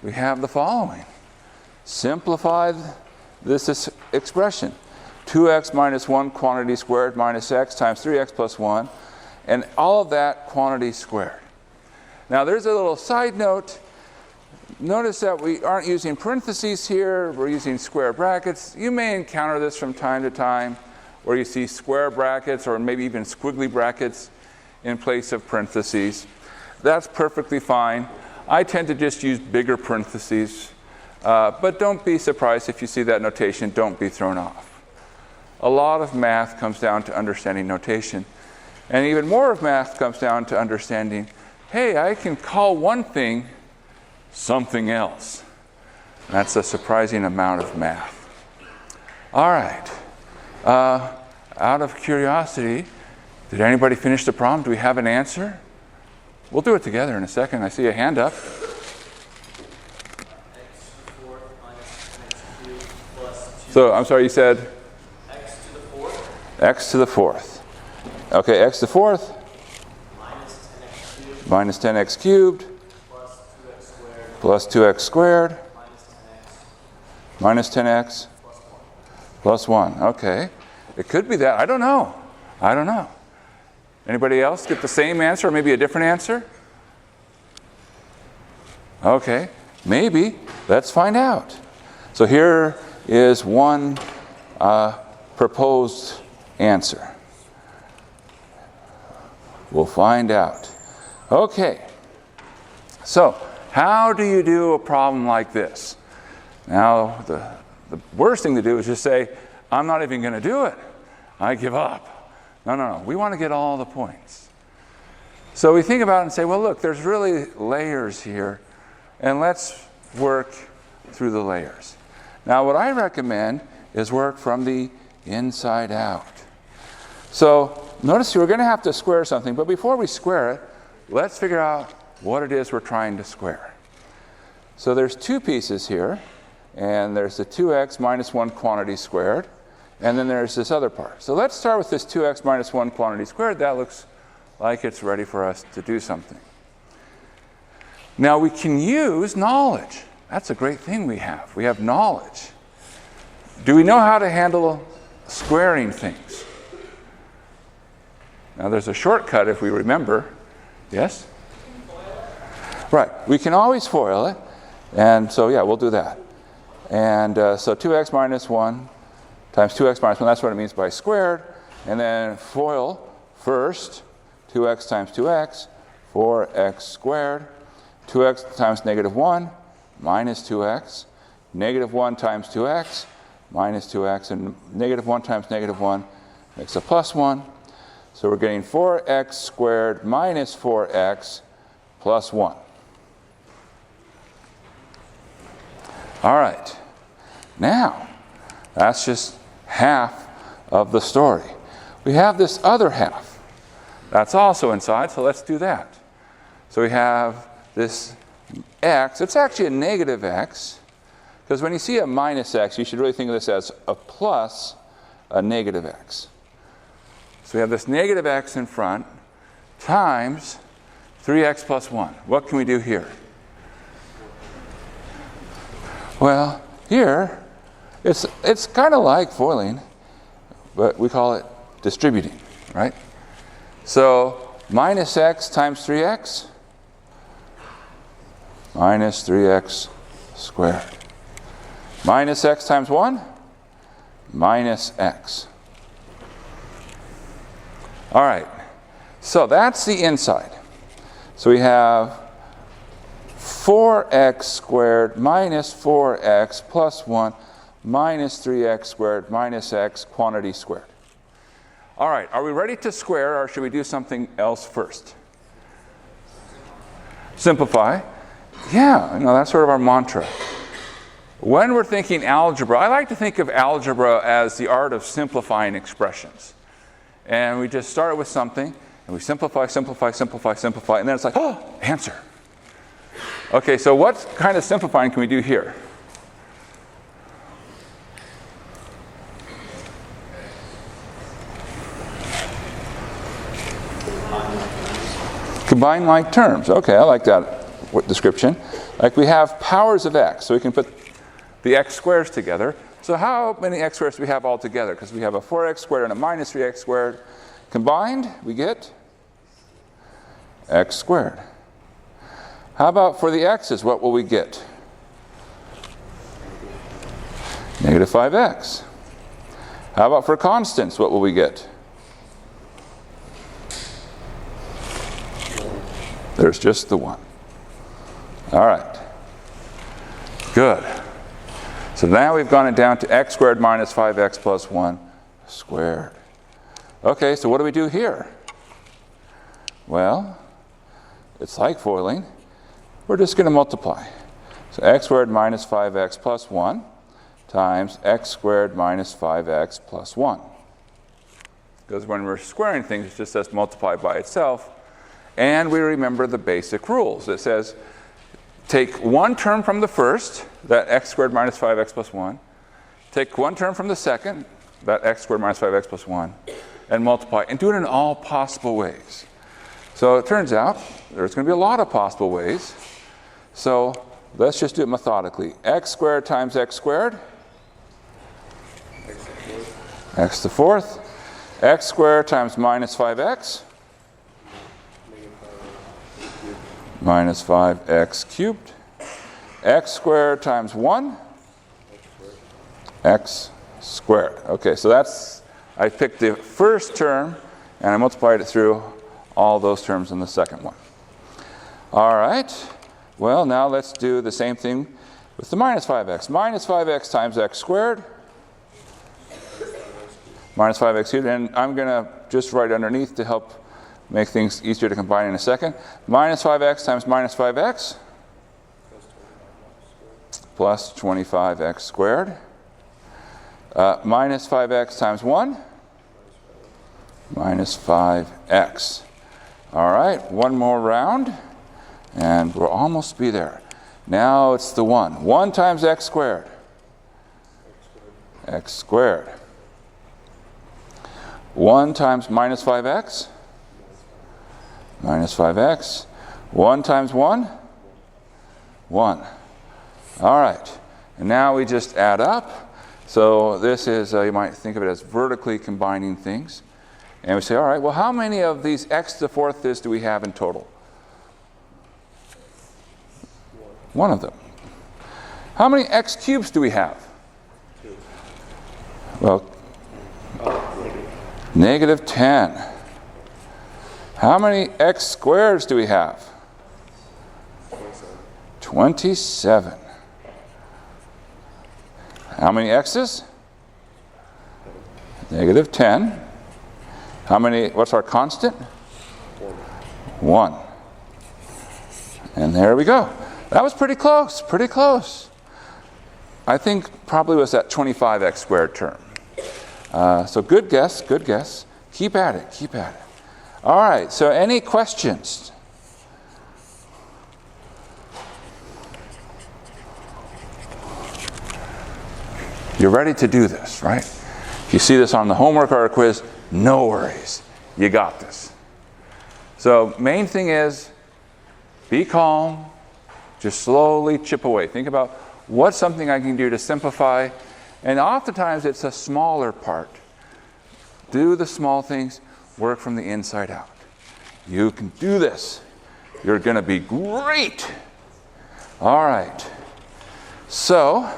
we have the following. Simplify this expression. 2x minus 1 quantity squared minus x times 3x plus 1, and all of that quantity squared. Now there's a little side note. Notice that we aren't using parentheses here, we're using square brackets. You may encounter this from time to time, where you see square brackets or maybe even squiggly brackets in place of parentheses. That's perfectly fine. I tend to just use bigger parentheses, but don't be surprised if you see that notation, don't be thrown off. A lot of math comes down to understanding notation, and even more of math comes down to understanding, hey, I can call one thing something else. That's a surprising amount of math. All right. Out of curiosity, did anybody finish the problem? Do we have an answer? We'll do it together in a second. I see a hand up. So, I'm sorry, you said? X to the fourth. X to the fourth. Okay, x to the fourth. Minus 10x cubed. Minus 10x cubed. Plus 2x squared. Plus 2x squared. Minus 10x. Plus 1. Okay. It could be that. I don't know. Anybody else get the same answer or maybe a different answer? Okay. Maybe. Let's find out. So here is one proposed answer. We'll find out. Okay. So, how do you do a problem like this? Now, the worst thing to do is just say, I'm not even going to do it. I give up. No. We want to get all the points. So we think about it and say, well, look, there's really layers here, and let's work through the layers. Now, what I recommend is work from the inside out. So notice we're going to have to square something, but before we square it, let's figure out what it is we're trying to square. So there's two pieces here, and there's the 2x minus 1 quantity squared, and then there's this other part. So let's start with this 2x minus 1 quantity squared. That looks like it's ready for us to do something. Now we can use knowledge. That's a great thing we have. We have knowledge. Do we know how to handle squaring things? Now there's a shortcut if we remember. Yes? Right. We can always FOIL it. And so, yeah, we'll do that. And so 2x minus 1 times 2x minus 1, that's what it means by squared. And then FOIL first, 2x times 2x, 4x squared. 2x times negative 1, minus 2x. Negative 1 times 2x, minus 2x. And negative 1 times negative 1 makes a plus 1. So we're getting 4x squared minus 4x plus 1. All right. Now, that's just half of the story. We have this other half. That's also inside, so let's do that. So we have this x. It's actually a negative x, because when you see a minus x, you should really think of this as a plus a negative x. So we have this negative x in front times 3x plus 1. What can we do here? Well, here, it's kind of like FOILing, but we call it distributing, right? So minus x times 3x, minus 3x squared. Minus x times 1, minus x. All right, so that's the inside. So we have 4x squared minus 4x plus 1 minus 3x squared minus x quantity squared. All right, are we ready to square, or should we do something else first? Simplify. Yeah, that's sort of our mantra. When we're thinking algebra, I like to think of algebra as the art of simplifying expressions. And we just start with something, and we simplify, and then it's like, oh, answer. Okay, so what kind of simplifying can we do here? Combine like terms. Okay, I like that description. Like we have powers of x, so we can put the x squares together. So how many x squares do we have all together? Because we have a 4x squared and a minus 3x squared. Combined, we get x squared. How about for the x's, what will we get? Negative 5x. How about for constants, what will we get? There's just the 1. All right. Good. So now we've gone it down to x squared minus 5x plus 1 squared. Okay, so what do we do here? Well, it's like FOILing. We're just going to multiply. So x squared minus 5x plus 1 times x squared minus 5x plus 1. Because when we're squaring things, it just says multiply by itself. And we remember the basic rules. It says take one term from the first, that x squared minus 5x plus 1. Take one term from the second, that x squared minus 5x plus 1, and multiply. And do it in all possible ways. So it turns out there's going to be a lot of possible ways. So let's just do it methodically. X squared times x squared. X to the fourth. X squared times minus 5x. Minus 5x cubed. X squared times 1. X squared. Okay, so that's, I picked the first term and I multiplied it through all those terms in the second one. All right, well, now let's do the same thing with the minus 5x. Minus 5x times x squared. Minus 5x cubed, and I'm going to just write underneath to help make things easier to combine in a second. Minus 5x times minus 5x plus 25x squared. Minus 5x times 1 minus 5x. All right, one more round, and we'll almost be there. Now it's the 1. 1 times x squared. X squared. 1 times minus 5x. Minus 5x. 1 times 1. 1. All right, and now we just add up. So this is, you might think of it as vertically combining things. And we say, all right, well, how many of these x to the fourth do we have in total? One of them. How many x cubes do we have? Well, negative 10. How many x squares do we have? 27. How many x's? Negative 10. How many, what's our constant? 1. And there we go. That was pretty close, pretty close. I think probably was that 25x squared term. So good guess, good guess. Keep at it, keep at it. All right, so any questions? You're ready to do this, right? If you see this on the homework or a quiz, no worries. You got this. So main thing is be calm. Just slowly chip away. Think about what's something I can do to simplify. And oftentimes it's a smaller part. Do the small things. Work from the inside out. You can do this. You're going to be great. All right. So,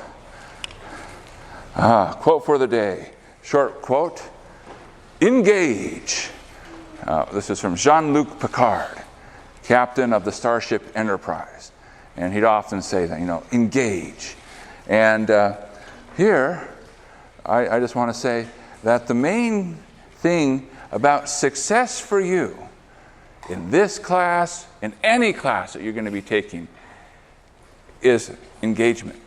quote for the day. Short quote. Engage. This is from Jean-Luc Picard, captain of the Starship Enterprise. And he'd often say that, engage. And here, I just want to say that the main thing about success for you in this class, in any class that you're going to be taking, is engagement.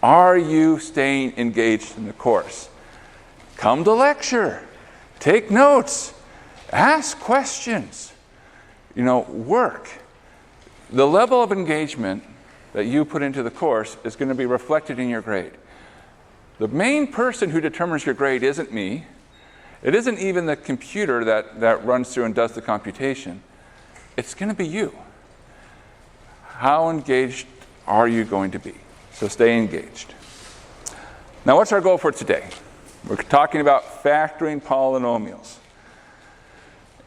Are you staying engaged in the course? Come to lecture. Take notes. Ask questions. Work. The level of engagement that you put into the course is going to be reflected in your grade. The main person who determines your grade isn't me. It isn't even the computer that runs through and does the computation. It's going to be you. how engaged are you going to be? So stay engaged. Now, what's our goal for today? We're talking about factoring polynomials.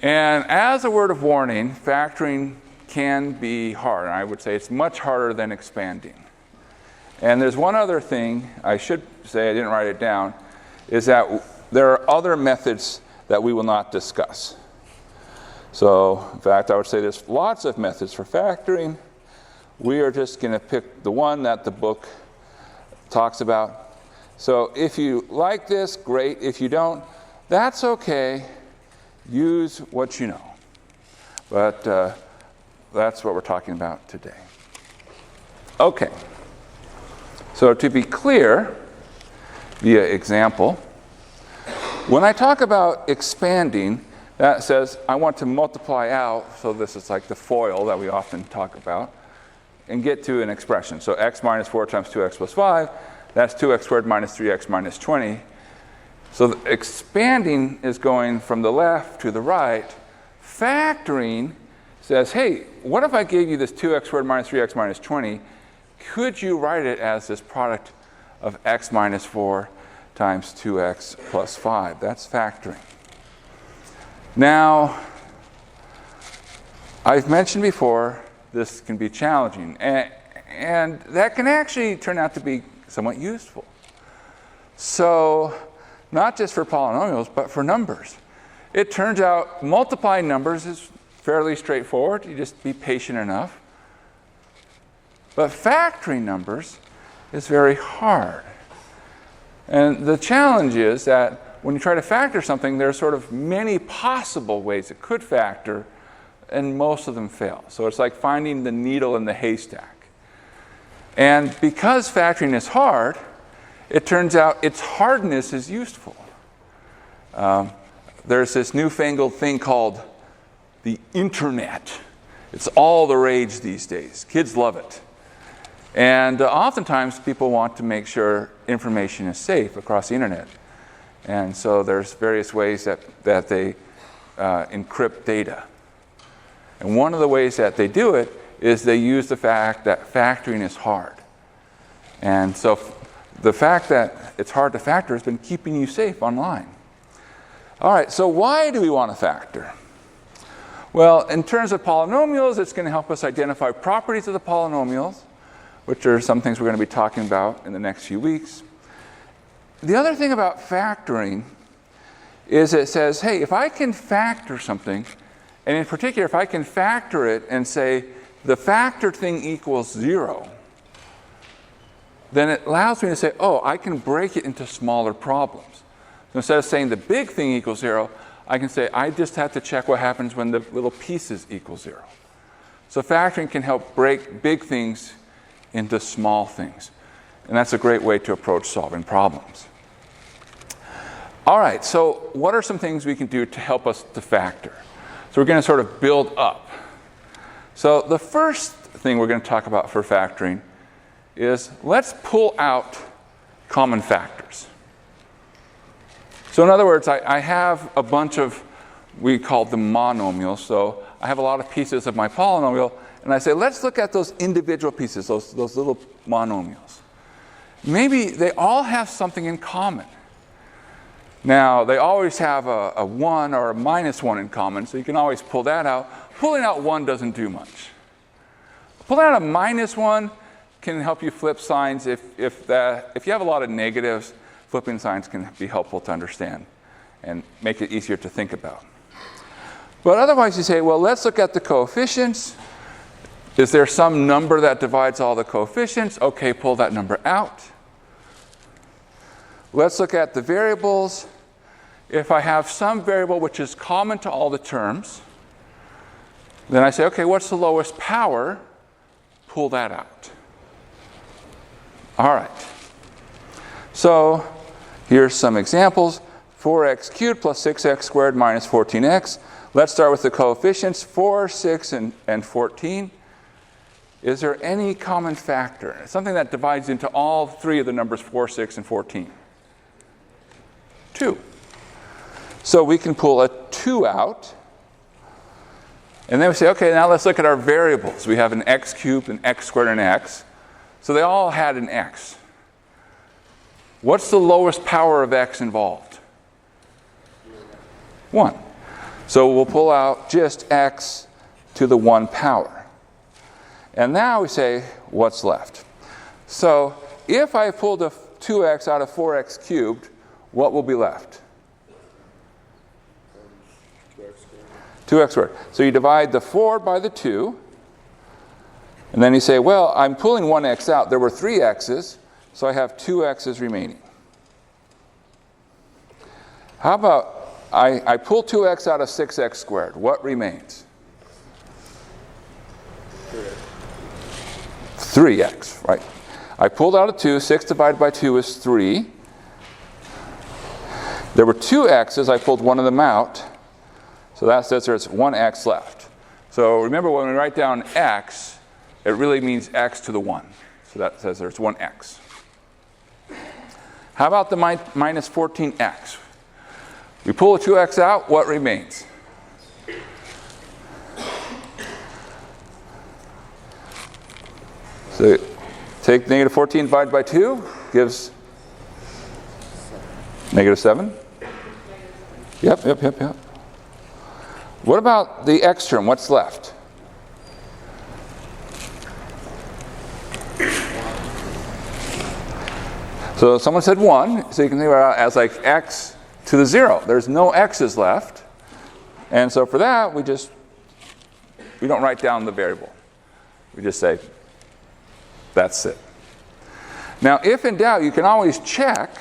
And as a word of warning, factoring can be hard. I would say it's much harder than expanding. And there's one other thing I should say, I didn't write it down, is that there are other methods that we will not discuss. So, in fact, I would say there's lots of methods for factoring. We are just going to pick the one that the book talks about. So if you like this, great. If you don't, that's okay. Use what you know. But that's what we're talking about today. Okay. So to be clear, via example, when I talk about expanding, that says I want to multiply out, so this is like the FOIL that we often talk about, and get to an expression. So x minus 4 times 2x plus 5, that's 2x squared minus 3x minus 20. So the expanding is going from the left to the right. Factoring says, hey, what if I gave you this 2x squared minus 3x minus 20? Could you write it as this product of x minus 4 times 2x plus 5? That's factoring. Now, I've mentioned before, this can be challenging, and that can actually turn out to be somewhat useful. So, not just for polynomials, but for numbers. It turns out multiplying numbers is fairly straightforward. You just be patient enough. But factoring numbers is very hard. And the challenge is that when you try to factor something, there are sort of many possible ways it could factor, and most of them fail. So it's like finding the needle in the haystack. And because factoring is hard, it turns out its hardness is useful. There's this newfangled thing called the internet. It's all the rage these days. Kids love it. And oftentimes people want to make sure information is safe across the internet. And so there's various ways that they encrypt data. And one of the ways that they do it is they use the fact that factoring is hard. And so the fact that it's hard to factor has been keeping you safe online. All right, so why do we want to factor? Well, in terms of polynomials, it's going to help us identify properties of the polynomials, which are some things we're going to be talking about in the next few weeks. The other thing about factoring is it says, hey, if I can factor something, and in particular, if I can factor it and say the factored thing equals 0, then it allows me to say, oh, I can break it into smaller problems. So instead of saying the big thing equals 0, I can say I just have to check what happens when the little pieces equal 0. So factoring can help break big things into small things. And that's a great way to approach solving problems. All right, so what are some things we can do to help us to factor? So we're going to sort of build up. So the first thing we're going to talk about for factoring is let's pull out common factors. So in other words, I have a bunch of, we call them monomials. So I have a lot of pieces of my polynomial, and I say, let's look at those individual pieces, those little monomials. Maybe they all have something in common. Now, they always have a 1 or a minus 1 in common, so you can always pull that out. Pulling out 1 doesn't do much. Pulling out a minus 1 can help you flip signs. If you have a lot of negatives, flipping signs can be helpful to understand and make it easier to think about. But otherwise, you say, well, let's look at the coefficients. Is there some number that divides all the coefficients? Okay, pull that number out. Let's look at the variables. If I have some variable which is common to all the terms, then I say, okay, what's the lowest power? Pull that out. All right. So here's some examples. 4x cubed plus 6x squared minus 14x. Let's start with the coefficients, 4, 6, and 14. Is there any common factor? Something that divides into all three of the numbers 4, 6, and 14. 2. So we can pull a 2 out. And then we say, okay, now let's look at our variables. We have an x cubed, an x squared, and an x. So they all had an x. What's the lowest power of x involved? 1. So we'll pull out just x to the 1 power. And now we say, what's left? So if I pulled a 2x out of 4x cubed, what will be left? 2x squared. So you divide the 4 by the 2. And then you say, well, I'm pulling 1x out. There were 3 x's, so I have 2 x's remaining. How about I pull 2x out of 6x squared. What remains? 3x, right? I pulled out a 2. 6 divided by 2 is 3. There were 2 x's. I pulled one of them out. So that says there's 1 x left. So remember, when we write down x, it really means x to the 1. So that says there's 1 x. How about the minus 14x? We pull a 2x out, what remains? So take negative 14 divided by 2 gives negative 7. Yep. What about the x term? What's left? So someone said 1, so you can think about it as like x to the 0. There's no x's left. And so for that, we don't write down the variable. We just say, that's it. Now, if in doubt, you can always check.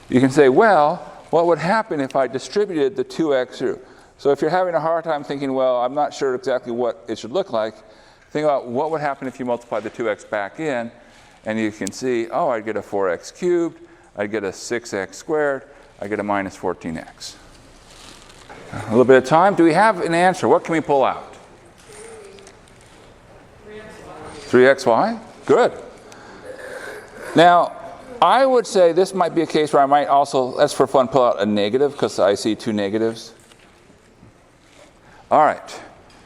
You can say, well, what would happen if I distributed the 2x through? So if you're having a hard time thinking, well, I'm not sure exactly what it should look like, think about what would happen if you multiply the 2x back in, and you can see, oh, I'd get a 4x cubed, I'd get a 6x squared, I get a minus 14x. A little bit of time. Do we have an answer? What can we pull out? 3xy. Good. Now, I would say this might be a case where I might also, let's for fun, pull out a negative, because I see 2 negatives. All right.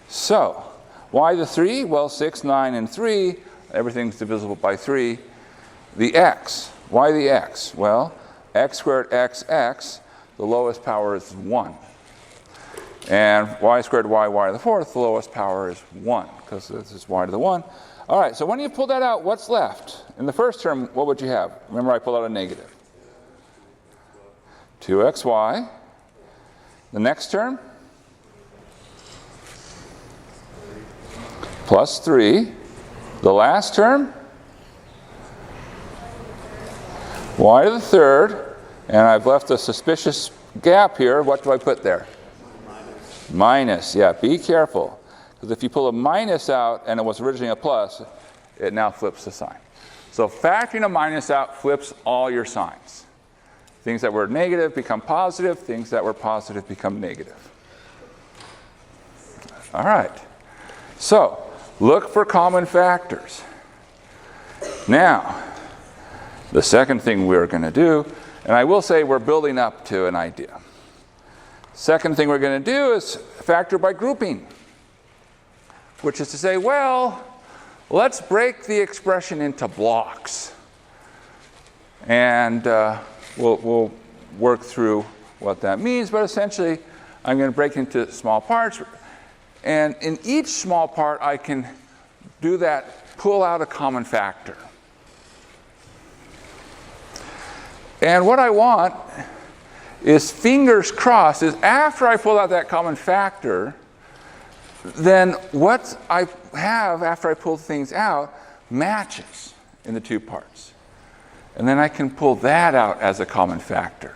So, why the 3? Well, 6, 9, and 3. Everything's divisible by 3. The x. Why the x? Well, x squared x, the lowest power is 1. And y squared y to the 4th, the lowest power is 1, because this is y to the 1. All right, so when you pull that out, what's left? In the first term, what would you have? Remember, I pulled out a negative. 2xy. The next term? Plus 3. The last term? Y to the 3rd. And I've left a suspicious gap here. What do I put there? Minus. Yeah, be careful. Because if you pull a minus out and it was originally a plus, it now flips the sign. So factoring a minus out flips all your signs. Things that were negative become positive. Things that were positive become negative. All right. So look for common factors. Now, the second thing we're going to do, and I will say we're building up to an idea. Second thing we're going to do is factor by grouping, which is to say, well, let's break the expression into blocks. And we'll work through what that means, but essentially I'm going to break it into small parts. And in each small part, I can do that, pull out a common factor. And what I want is, fingers crossed, is after I pull out that common factor, then what I have after I pull things out matches in the 2 parts. And then I can pull that out as a common factor.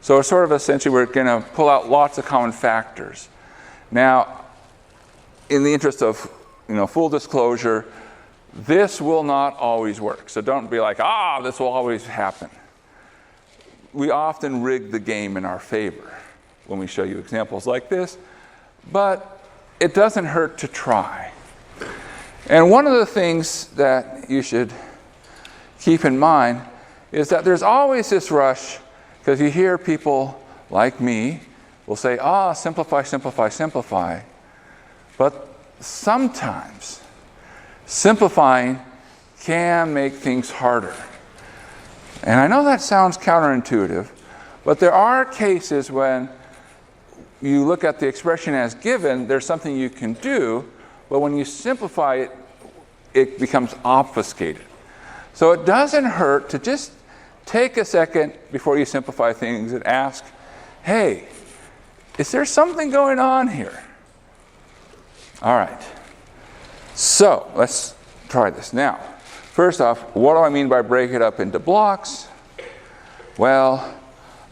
So it's sort of essentially we're going to pull out lots of common factors. Now, in the interest of full disclosure, this will not always work. So don't be like, this will always happen. We often rig the game in our favor when we show you examples like this, but it doesn't hurt to try. And one of the things that you should keep in mind is that there's always this rush, because you hear people like me will say, simplify, simplify, simplify. But sometimes simplifying can make things harder. And I know that sounds counterintuitive, but there are cases when you look at the expression as given, there's something you can do, but when you simplify it, it becomes obfuscated. So it doesn't hurt to just take a second before you simplify things and ask, hey, is there something going on here? All right. So let's try this. Now, first off, what do I mean by break it up into blocks? Well,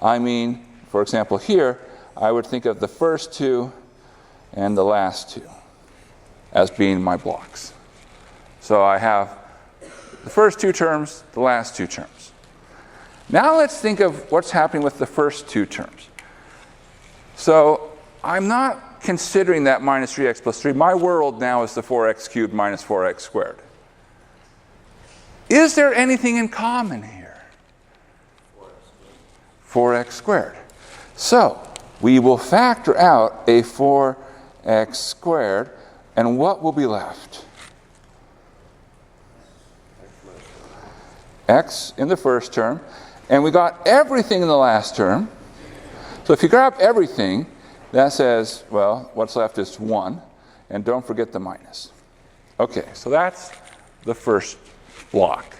I mean, for example, here, I would think of the first two and the last two as being my blocks. So I have the first two terms, the last two terms. Now let's think of what's happening with the first two terms. So I'm not considering that minus 3x plus 3. My world now is the 4x cubed minus 4x squared. Is there anything in common here? 4x squared. So we will factor out a 4x squared, and what will be left? X in the first term, and we got everything in the last term. So if you grab everything, that says, well, what's left is 1, and don't forget the minus. Okay, so that's the first block.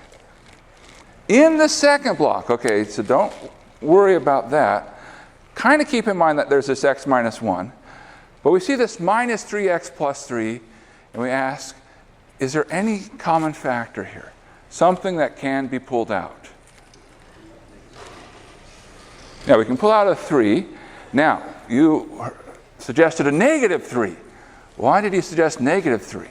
In the second block, okay, so don't worry about that. Kind of keep in mind that there's this x minus 1, but we see this minus 3x plus 3, and we ask, is there any common factor here? Something that can be pulled out. Now, we can pull out a 3. Now, you suggested a negative 3. Why did you suggest negative 3?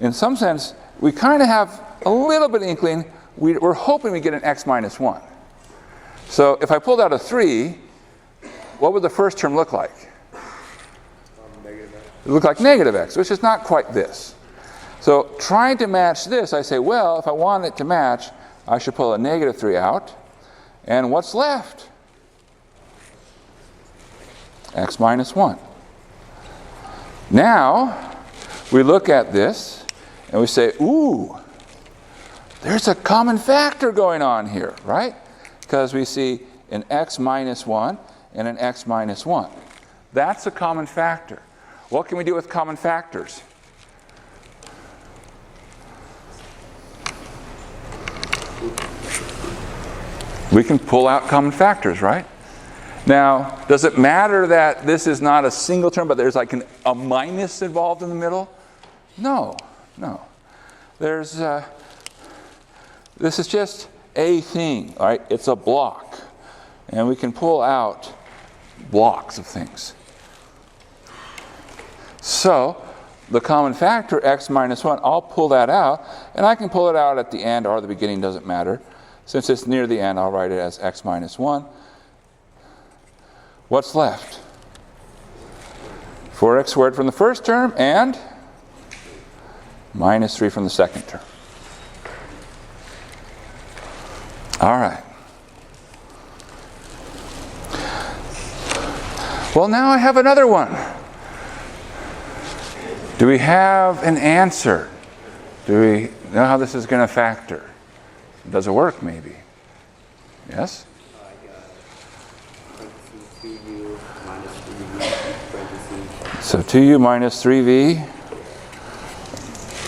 In some sense, we kind of have a little bit of inkling. We're hoping we get an x minus 1. So if I pulled out a 3, what would the first term look like? It would look like negative x, which is not quite this. So trying to match this, I say, well, if I want it to match, I should pull a negative 3 out. And what's left? X minus 1. Now, we look at this, and we say, ooh, there's a common factor going on here, right? Because we see an x minus 1 and an x minus 1. That's a common factor. What can we do with common factors? We can pull out common factors, right? Now, does it matter that this is not a single term, but there's like a minus involved in the middle? No, no. This is just a thing, right? It's a block. And we can pull out blocks of things. So, the common factor, x minus 1, I'll pull that out, and I can pull it out at the end or the beginning, doesn't matter. Since it's near the end, I'll write it as x minus 1. What's left? 4x squared from the first term and minus 3 from the second term. All right. Well, now I have another one. Do we have an answer? Do we know how this is going to factor? Does it work, maybe? Yes? So 2u minus 3v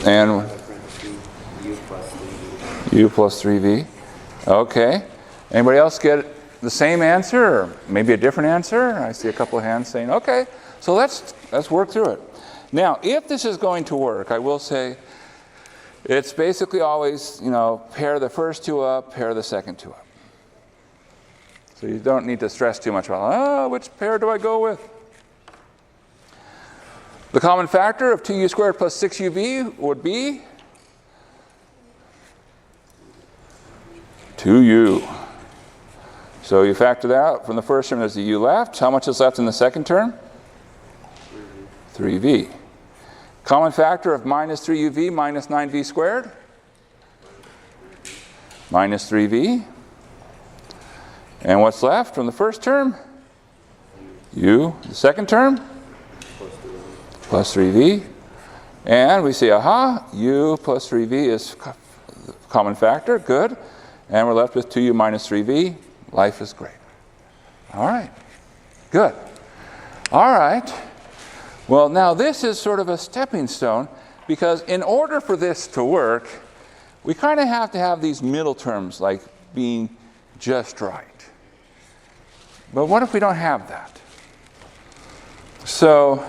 and u plus 3v. Okay. Anybody else get the same answer or maybe a different answer? I see a couple of hands saying, okay. So let's work through it. Now, if this is going to work, I will say it's basically always, pair the first two up, pair the second two up. So you don't need to stress too much about, which pair do I go with? The common factor of 2u squared plus 6uv would be 2u. So you factor that out from the first term, there's the u left. How much is left in the second term? 3v. Common factor of minus 3uv minus 9v squared? Minus 3v. And what's left from the first term? u. The second term? Plus 3v. And we say, aha, u plus 3v is common factor. Good. And we're left with 2u minus 3v. Life is great. All right. Good. All right. Well, now this is sort of a stepping stone, because in order for this to work, we kind of have to have these middle terms, like being just right. But what if we don't have that? So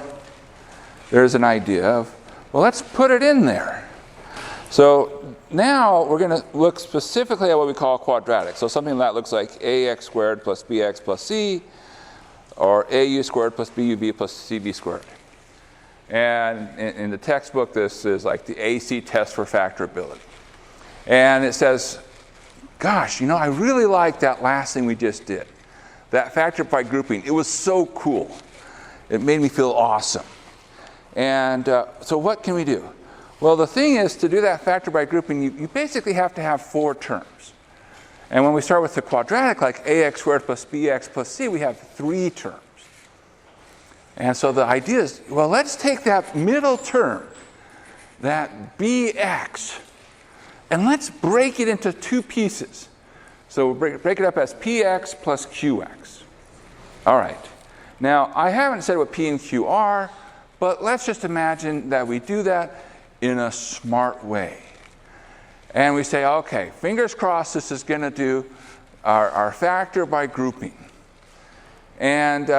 there's an idea of, well, let's put it in there. So now we're going to look specifically at what we call quadratic. So something that looks like ax squared plus bx plus c, or au squared plus buv plus cv squared. And in the textbook, this is like the AC test for factorability. And it says, gosh, you know, I really like that last thing we just did. That factor by grouping. It was so cool. It made me feel awesome. And so what can we do? Well, the thing is, to do that factor by grouping, you basically have to have 4 terms. And when we start with the quadratic, like ax squared plus bx plus c, we have 3 terms. And so the idea is, well, let's take that middle term, that bx, and let's break it into 2 pieces. So we'll break it up as px plus qx. All right. Now, I haven't said what p and q are, but let's just imagine that we do that in a smart way. And we say, okay, fingers crossed this is going to do our factor by grouping. And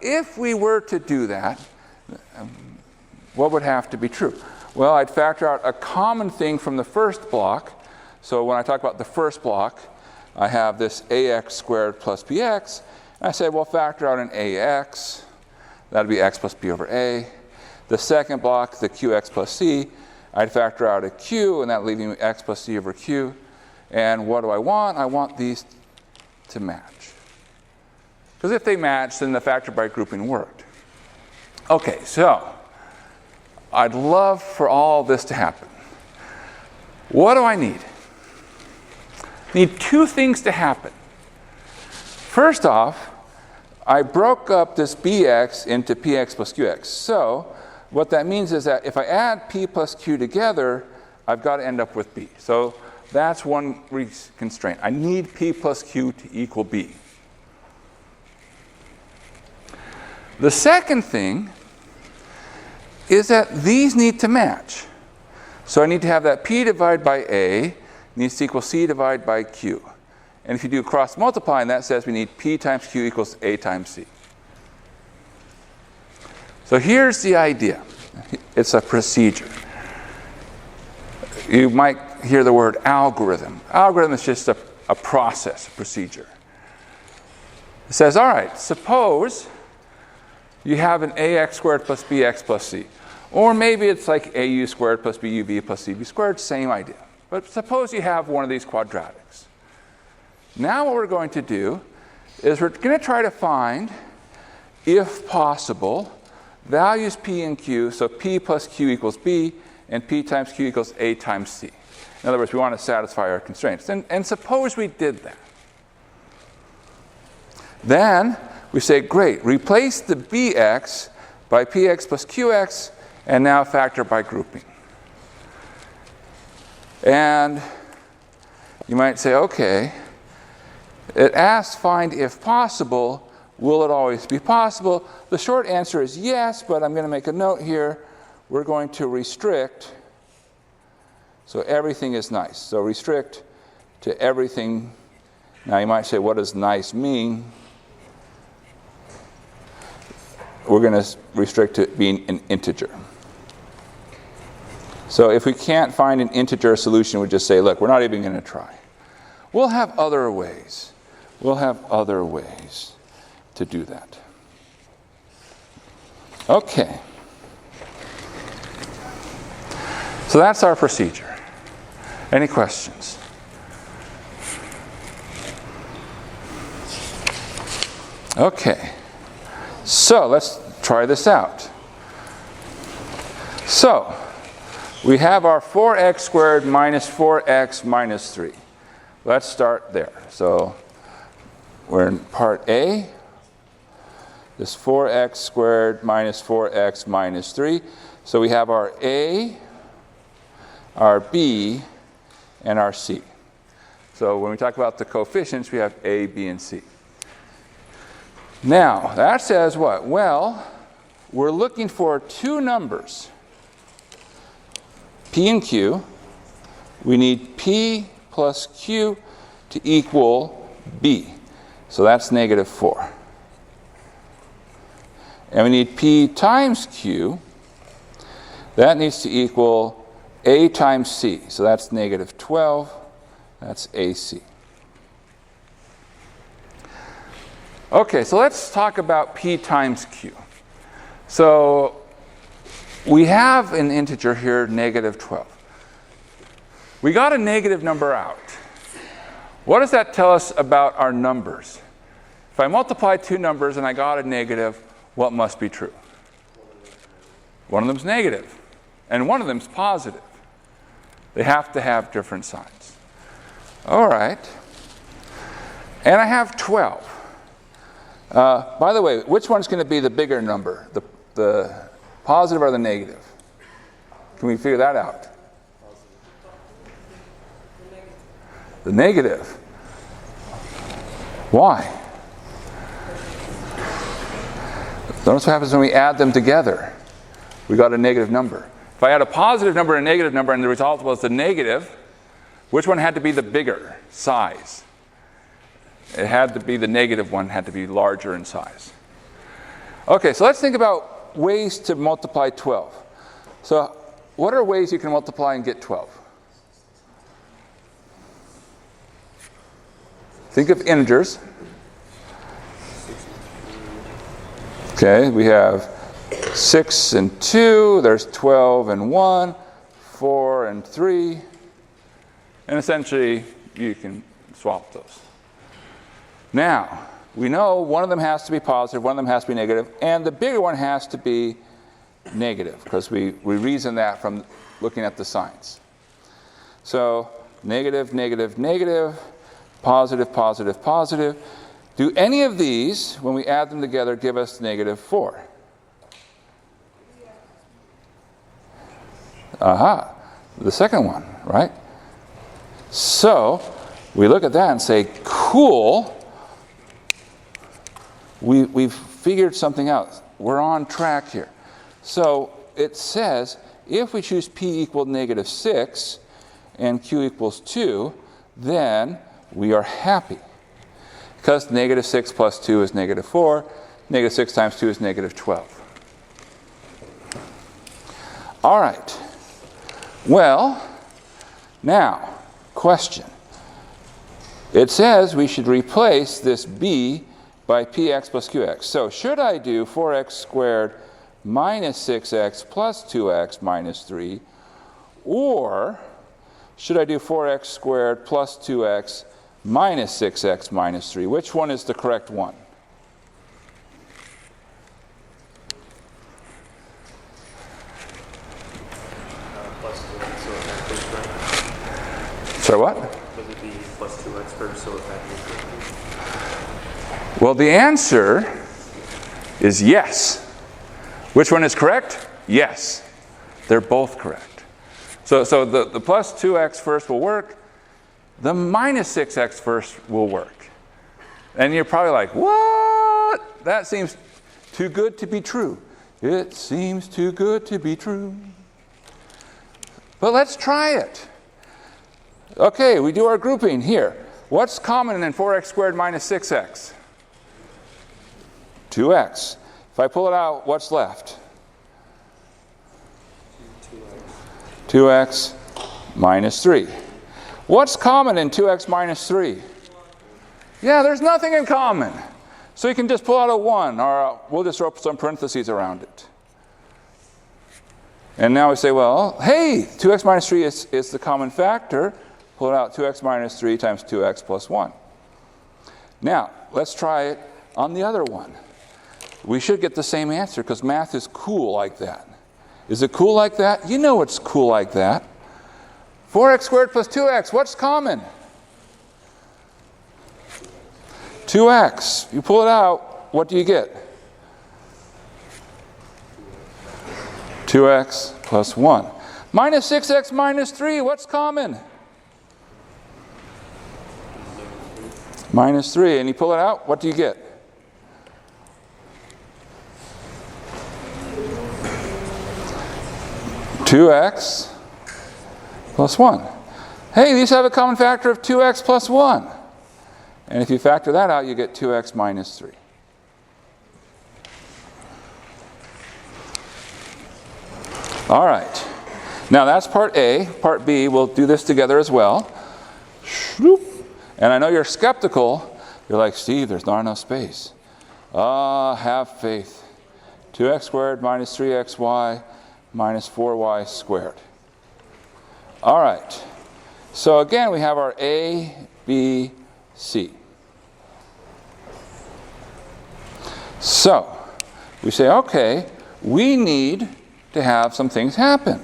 if we were to do that, what would have to be true? Well, I'd factor out a common thing from the first block. So when I talk about the first block, I have this ax squared plus bx. And I say, well, factor out an ax. That would be x plus b over a. The second block, the qx plus c, I'd factor out a q, and that leaving me x plus c over q. And what do I want? I want these to match. Because if they match, then the factor by grouping worked. Okay, so I'd love for all this to happen. What do I need? I need 2 things to happen. First off, I broke up this bx into px plus qx. So what that means is that if I add p plus q together, I've got to end up with b. So that's one constraint. I need p plus q to equal b. The second thing is that these need to match. So I need to have that p divided by a needs to equal c divided by q. And if you do cross multiplying, that says we need p times q equals a times c. So here's the idea. It's a procedure. You might hear the word algorithm. Algorithm is just a process, a procedure. It says, all right, suppose you have an ax squared plus bx plus c. Or maybe it's like au squared plus buv plus cv squared, same idea. But suppose you have one of these quadratics. Now what we're going to do is we're going to try to find, if possible, values p and q, so p plus q equals b, and p times q equals a times c. In other words, we want to satisfy our constraints. And suppose we did that. Then we say, great, replace the bx by px plus qx, and now factor by grouping. And you might say, okay, it asks find if possible. Will it always be possible? The short answer is yes, but I'm going to make a note here. We're going to restrict, so everything is nice. So restrict to everything. Now you might say, what does nice mean? We're going to restrict to being an integer. So if we can't find an integer solution, we just say, look, we're not even going to try. We'll have other ways. We'll have other ways to do that. Okay. So that's our procedure. Any questions? Okay. So let's try this out. So we have our 4x squared minus 4x minus 3. Let's start there. So we're in part A. this 4x squared minus 4x minus 3. So we have our A, our B, and our C. So when we talk about the coefficients, we have A, B, and C. Now, that says what? Well, we're looking for two numbers, P and Q. We need P plus Q to equal B. So that's negative 4. And we need P times Q. That needs to equal A times C. So that's negative 12. That's AC. Okay, so let's talk about P times Q. So we have an integer here, negative 12. We got a negative number out. What does that tell us about our numbers? If I multiply two numbers and I got a negative, what must be true? One of them's negative, and one of them's positive. They have to have different signs. All right. And I have 12. By the way, which one's going to be the bigger number? The positive or the negative? Can we figure that out? The negative. Why? Notice what happens when we add them together. We got a negative number. If I had a positive number and a negative number and the result was the negative, which one had to be the bigger size? It had to be the negative one, had to be larger in size. Okay, so let's think about ways to multiply 12. So what are ways you can multiply and get 12? Think of integers. Okay, we have 6 and 2, there's 12 and 1, 4 and 3, and essentially you can swap those. Now, we know one of them has to be positive, one of them has to be negative, and the bigger one has to be negative, because we reason that from looking at the signs. So, negative, negative, negative, positive, positive, positive. Do any of these, when we add them together, give us negative 4? Aha, the second one, right? So, we look at that and say, cool, we've figured something out. We're on track here. So, it says, if we choose P equal negative 6 and Q equals 2, then we are happy. Because negative 6 plus 2 is negative 4. Negative 6 times 2 is negative 12. All right. Well, now, question. It says we should replace this b by px plus qx. So should I do 4x squared minus 6x plus 2x minus 3, or should I do 4x squared plus 2x minus 6x minus 3? Which one is the correct one? Plus 2x, so if that is correct. Sorry, what? Would it be plus 2x first, so if that is correct? Well, the answer is yes. Which one is correct? Yes. They're both correct. So the plus 2x first will work. The minus 6x first will work. And you're probably like, what? That seems too good to be true. It seems too good to be true. But let's try it. Okay, we do our grouping here. What's common in 4x squared minus 6x? 2x. If I pull it out, what's left? 2x minus 3. What's common in 2x minus 3? Yeah, there's nothing in common. So you can just pull out a 1, or we'll just throw some parentheses around it. And now we say, well, hey, 2x minus 3 is the common factor. Pull it out, 2x minus 3 times 2x plus 1. Now, let's try it on the other one. We should get the same answer because math is cool like that. Is it cool like that? You know it's cool like that. 4x squared plus 2x, what's common? 2x. You pull it out, what do you get? 2x plus 1. Minus 6x minus 3, what's common? Minus 3, and you pull it out, what do you get? (2x plus 1). Hey, these have a common factor of 2x plus 1. And if you factor that out, you get 2x minus 3. All right. Now that's part A. Part B, we'll do this together as well. And I know you're skeptical. You're like, Steve, there's not enough space. Have faith. 2x squared minus 3xy minus 4y squared. All right. So again, we have our A, B, C. So we say, okay, we need to have some things happen.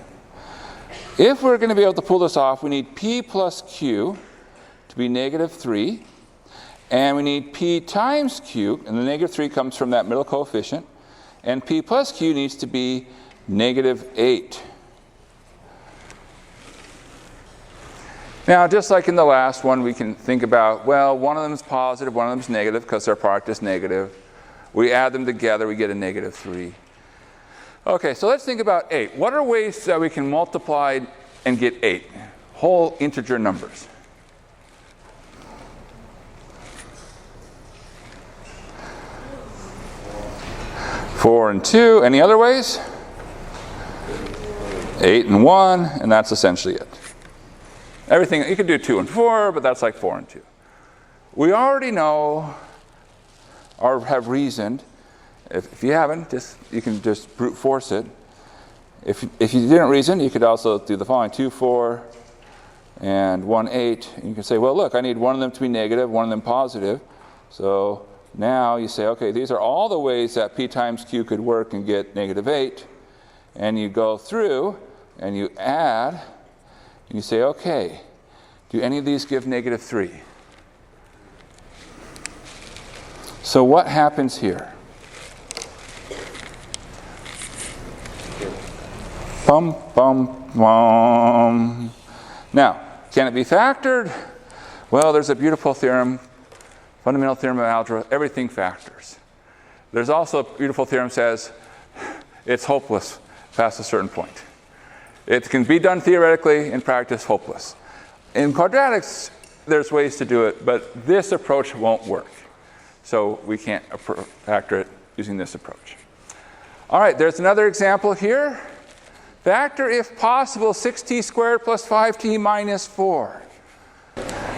If we're going to be able to pull this off, we need P plus Q to be negative 3. And we need P times Q, and the negative 3 comes from that middle coefficient. And P plus Q needs to be negative 8. Now, just like in the last one, we can think about, well, one of them is positive, one of them is negative, because their product is negative. We add them together, we get a negative 3. Okay, so let's think about 8. What are ways that we can multiply and get 8? Whole integer numbers. Four and 2. Any other ways? 8 and 1, and that's essentially it. Everything, you could do 2 and 4, but that's like 4 and 2. We already know or have reasoned. If you haven't, you can just brute force it. If you didn't reason, you could also do the following: 2, 4, and 1, 8. And you can say, well, look, I need one of them to be negative, one of them positive. So now you say, okay, these are all the ways that P times Q could work and get negative 8. And you go through and you add, and you say, okay, do any of these give negative 3? So what happens here? Bum, bum, bum. Now, can it be factored? Well, there's a beautiful theorem, fundamental theorem of algebra, everything factors. There's also a beautiful theorem that says it's hopeless past a certain point. It can be done theoretically, in practice, hopeless. In quadratics, there's ways to do it, but this approach won't work. So we can't factor it using this approach. All right, there's another example here. Factor, if possible, 6t squared plus 5t minus 4.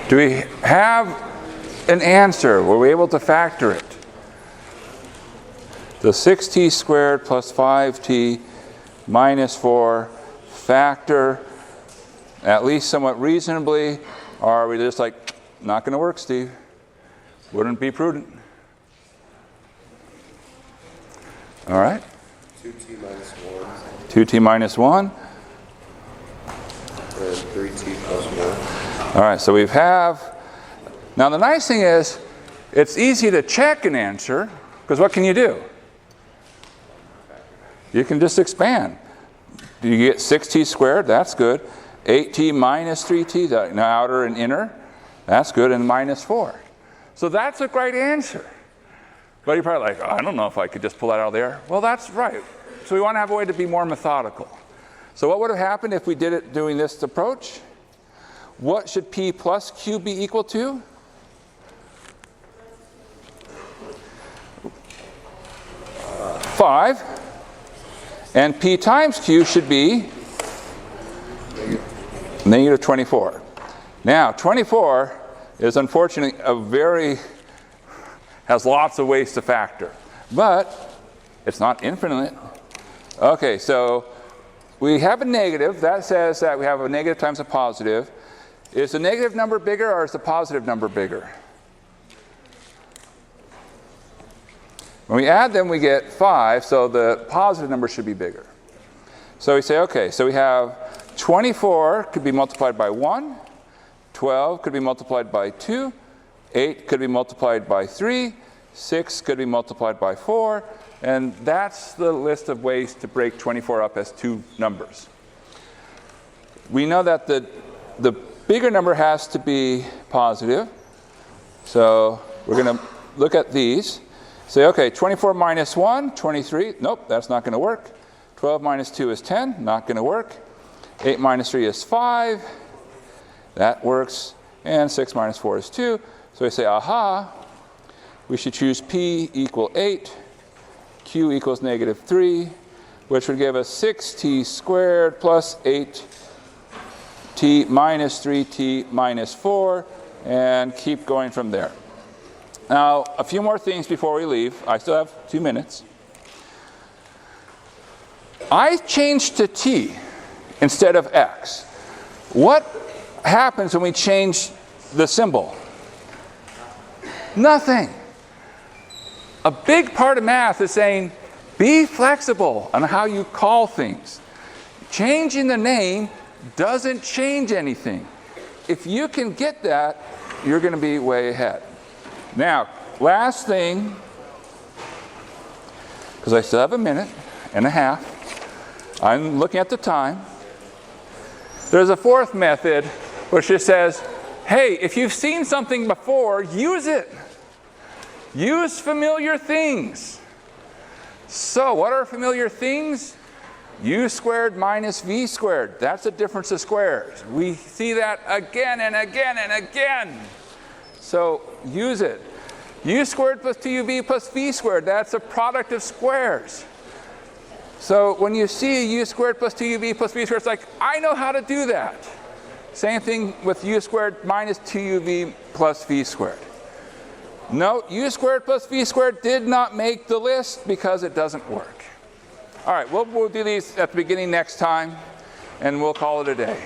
Do we have an answer? Were we able to factor it? The 6t squared plus 5t minus 4 factor, at least somewhat reasonably, or are we just like, not going to work, Steve? Wouldn't be prudent. All right. 2t minus 1. 2t minus 1. And 3t plus 1. All right, so we have. Now the nice thing is, it's easy to check an answer, because what can you do? You can just expand. Do you get 6t squared? That's good. 8t minus 3t, the outer and inner. That's good, and minus 4. So that's a great answer. But you're probably like, oh, I don't know if I could just pull that out of there. Well, that's right. So we want to have a way to be more methodical. So what would have happened if we did it doing this approach? What should P plus Q be equal to? Five. And P times Q should be negative 24. Now, 24 is unfortunately has lots of ways to factor. But it's not infinite. Okay, so we have a negative. That says that we have a negative times a positive. Is the negative number bigger or is the positive number bigger? When we add them, we get 5, so the positive number should be bigger. So we say, okay, so we have 24 could be multiplied by 1, 12 could be multiplied by 2, 8 could be multiplied by 3, 6 could be multiplied by 4, and that's the list of ways to break 24 up as two numbers. We know that the bigger number has to be positive, so we're going to look at these. Say, okay, 24 minus 1, 23. Nope, that's not going to work. 12 minus 2 is 10. Not going to work. 8 minus 3 is 5. That works. And 6 minus 4 is 2. So we say, aha, we should choose P equal 8, Q equals negative 3, which would give us 6t squared plus 8t minus 3t minus 4, and keep going from there. Now, a few more things before we leave. I still have 2 minutes. I changed to t instead of x. What happens when we change the symbol? Nothing. A big part of math is saying, be flexible on how you call things. Changing the name doesn't change anything. If you can get that, you're going to be way ahead. Now, last thing, because I still have a minute and a half. I'm looking at the time. There's a fourth method which just says, hey, if you've seen something before, use it. Use familiar things. So what are familiar things? U squared minus v squared. That's a difference of squares. We see that again and again and again. So use it. U squared plus 2uv plus v squared. That's a product of squares. So when you see a u squared plus 2uv plus v squared, it's like, I know how to do that. Same thing with u squared minus 2uv plus v squared. No, u squared plus v squared did not make the list because it doesn't work. All right, we'll do these at the beginning next time, and we'll call it a day.